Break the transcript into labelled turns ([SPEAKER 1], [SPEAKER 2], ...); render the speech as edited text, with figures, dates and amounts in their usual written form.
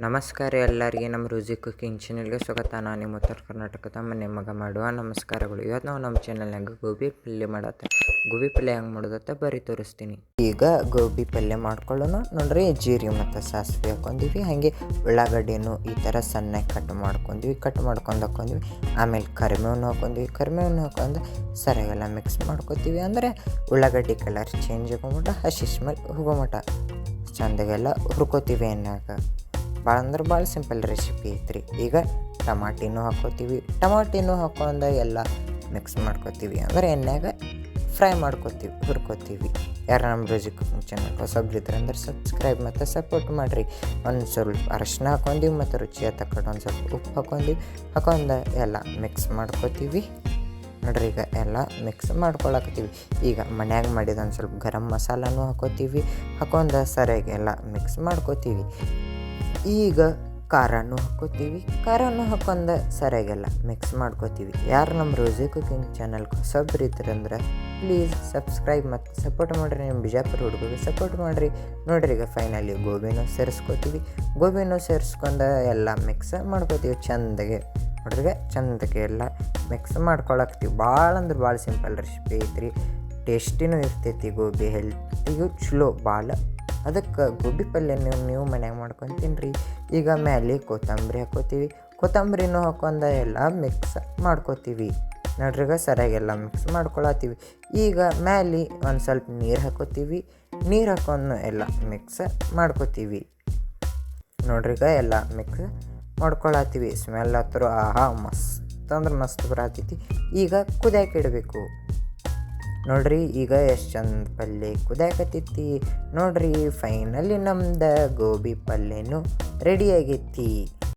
[SPEAKER 1] ನಮಸ್ಕಾರ ಎಲ್ಲರಿಗೆ ನಮ್ಮ ರುಜಿ ಕುಕಿಂಗ್ ಚಾನಲ್ಗೆ ಸ್ವಾಗತ. ನಾನು ನಿಮ್ಮ ಉತ್ತರ ಕರ್ನಾಟಕದ ಮನೆ ಮಗ ಮಾಡುವ ನಮಸ್ಕಾರಗಳು. ಇವತ್ತು ನಾವು ನಮ್ಮ ಚಾನಲ್ನಾಗ ಗೋಬಿ ಪಲ್ಯ ಗೋಬಿ ಪಲ್ಯ ಹೆಂಗೆ ಮಾಡೋದತ್ತ ಬರೀ ತೋರಿಸ್ತೀನಿ. ಈಗ ಗೋಬಿ ಪಲ್ಯ ಮಾಡ್ಕೊಳ್ಳೋಣ ನೋಡ್ರಿ. ಜೀರಿಗೆ ಮತ್ತು ಸಾಸಿವೆ ಹಾಕೊಂಡಿವಿ, ಹಾಗೆ ಉಳ್ಳಾಗಡ್ಡಿನೂ ಈ ಥರ ಸಣ್ಣಗೆ ಕಟ್ ಮಾಡ್ಕೊಂಡು ಆಮೇಲೆ ಕರಿಬೇವನ್ನು ಹಾಕೊಂಡು ಸರಿಯಾಗೆಲ್ಲ ಮಿಕ್ಸ್ ಮಾಡ್ಕೊತೀವಿ. ಅಂದರೆ ಉಳ್ಳಾಗಡ್ಡಿ ಕಲರ್ ಚೇಂಜ್ ಆಗೋಮಟ ಹಸಿ ಸ್ಮೆಲ್ ಹೋಗೋಮಟ ಚೆಂದಾಗೆಲ್ಲ ಹುರ್ಕೋತೀವಿ ಎಣ್ಣೆಗೆ. ಭಾಳ ಸಿಂಪಲ್ ರೆಸಿಪಿ ಐತ್ರಿ. ಈಗ ಟಮಾಟಿನೂ ಹಾಕೊಂಡ ಎಲ್ಲ ಮಿಕ್ಸ್ ಮಾಡ್ಕೊತೀವಿ. ಅಂದರೆ ಎಣ್ಣೆಗ ಫ್ರೈ ಹುರ್ಕೋತೀವಿ. ಯಾರು ನಮ್ಮ ರುಜಿ ಕುಕಿಂಗ್ ಚಾನಲ್ ಹೊಸಬ್ರಿದ್ರೆ ಅಂದ್ರೆ ಸಬ್ಸ್ಕ್ರೈಬ್ ಮತ್ತು ಸಪೋರ್ಟ್ ಮಾಡಿರಿ. ಒಂದು ಸ್ವಲ್ಪ ಅರಶಿನ ಹಾಕೊಂಡಿವಿ ಮತ್ತು ರುಚಿಯ ತಕ್ಕಂಡು ಒಂದು ಸ್ವಲ್ಪ ಉಪ್ಪು ಹಾಕೊಂಡು ಎಲ್ಲ ಮಿಕ್ಸ್ ಮಾಡ್ಕೊತೀವಿ. ನೋಡ್ರಿ, ಈಗ ಎಲ್ಲ ಮಿಕ್ಸ್ ಮಾಡ್ಕೊಳಕತ್ತೀವಿ. ಈಗ ಮನ್ಯಾಗ ಮಾಡಿದ ಒಂದು ಸ್ವಲ್ಪ ಗರಂ ಮಸಾಲನೂ ಹಾಕೊಂಡು ಸರಿಯಾಗಿ ಎಲ್ಲ ಮಿಕ್ಸ್ ಮಾಡ್ಕೊತೀವಿ. ಈಗ ಖಾರನೂ ಹಾಕೊಂಡು ಸರಿಯಾಗೆಲ್ಲ ಮಿಕ್ಸ್ ಮಾಡ್ಕೊತೀವಿ. ಯಾರು ನಮ್ಮ ರೋಜಿ ಕುಕಿಂಗ್ ಚಾನಲ್ ಹೊಸಬ್ರು ಇದ್ರಂದ್ರೆ ಪ್ಲೀಸ್ ಸಬ್ಸ್ಕ್ರೈಬ್ ಮತ್ತು ಸಪೋರ್ಟ್ ಮಾಡಿರಿ. ನಿಮ್ಮ ಬಿಜಾಪುರ ಹುಡುಗರಿಗೆ ಸಪೋರ್ಟ್ ಮಾಡಿರಿ. ನೋಡ್ರಿ, ಈಗ ಫೈನಲಿ ಗೋಬಿನೂ ಸೇರಿಸ್ಕೊಂಡು ಎಲ್ಲ ಮಿಕ್ಸ್ ಮಾಡ್ಕೊತೀವಿ ಚೆಂದಾಗೆ. ನೋಡ್ರಿಗೆ ಚೆಂದಕ್ಕೆ ಎಲ್ಲ ಮಿಕ್ಸ್ ಮಾಡ್ಕೊಳಕ್ತೀವಿ. ಭಾಳ ಸಿಂಪಲ್ ರೆಸಿಪಿ ಐತ್ರಿ. ಟೇಸ್ಟಿನೂ ಇರ್ತೈತಿ. ಗೋಬಿ ಹೆಲ್ತಿಗೂ ಚಲೋ ಭಾಳ. ಅದಕ್ಕೆ ಗೋಬಿ ಪಲ್ಯ ನೀವು ಮನ್ಯಾಗ ಮಾಡ್ಕೊಂಡು ತಿನ್ನಿರಿ. ಈಗ ಮೇಲೆ ಕೊತ್ತಂಬರಿನೂ ಹಾಕೊಂಡು ಎಲ್ಲ ಮಿಕ್ಸ್ ಮಾಡ್ಕೊತೀವಿ. ನೋಡ್ರಿಗ ಸರಿಯಾಗೆಲ್ಲ ಮಿಕ್ಸ್ ಮಾಡ್ಕೊಳತ್ತೀವಿ. ಈಗ ಮೇಲೆ ಒಂದು ಸ್ವಲ್ಪ ನೀರು ಹಾಕೊಂಡು ಎಲ್ಲ ಮಿಕ್ಸ್ ಮಾಡ್ಕೊತೀವಿ. ನೋಡ್ರಿಗ ಎಲ್ಲ ಮಿಕ್ಸ್ ಮಾಡ್ಕೊಳತ್ತೀವಿ. ಸ್ಮೆಲ್ ಹತ್ರ ಮಸ್ತ್ ಬರತೈತಿ. ಈಗ ಕುದಿಯಕ್ಕೆ ಇಡಬೇಕು. ನೋಡ್ರಿ, ಈಗ ಎಷ್ಟು ಚಂದ ಪಲ್ಯ ಕುದಿಯಾಕತ್ತೈತಿ. ನೋಡ್ರಿ, ಫೈನಲಿ ನಮ್ದು ಗೋಬಿ ಪಲ್ಯನೂ ರೆಡಿ ಆಗೈತಿ.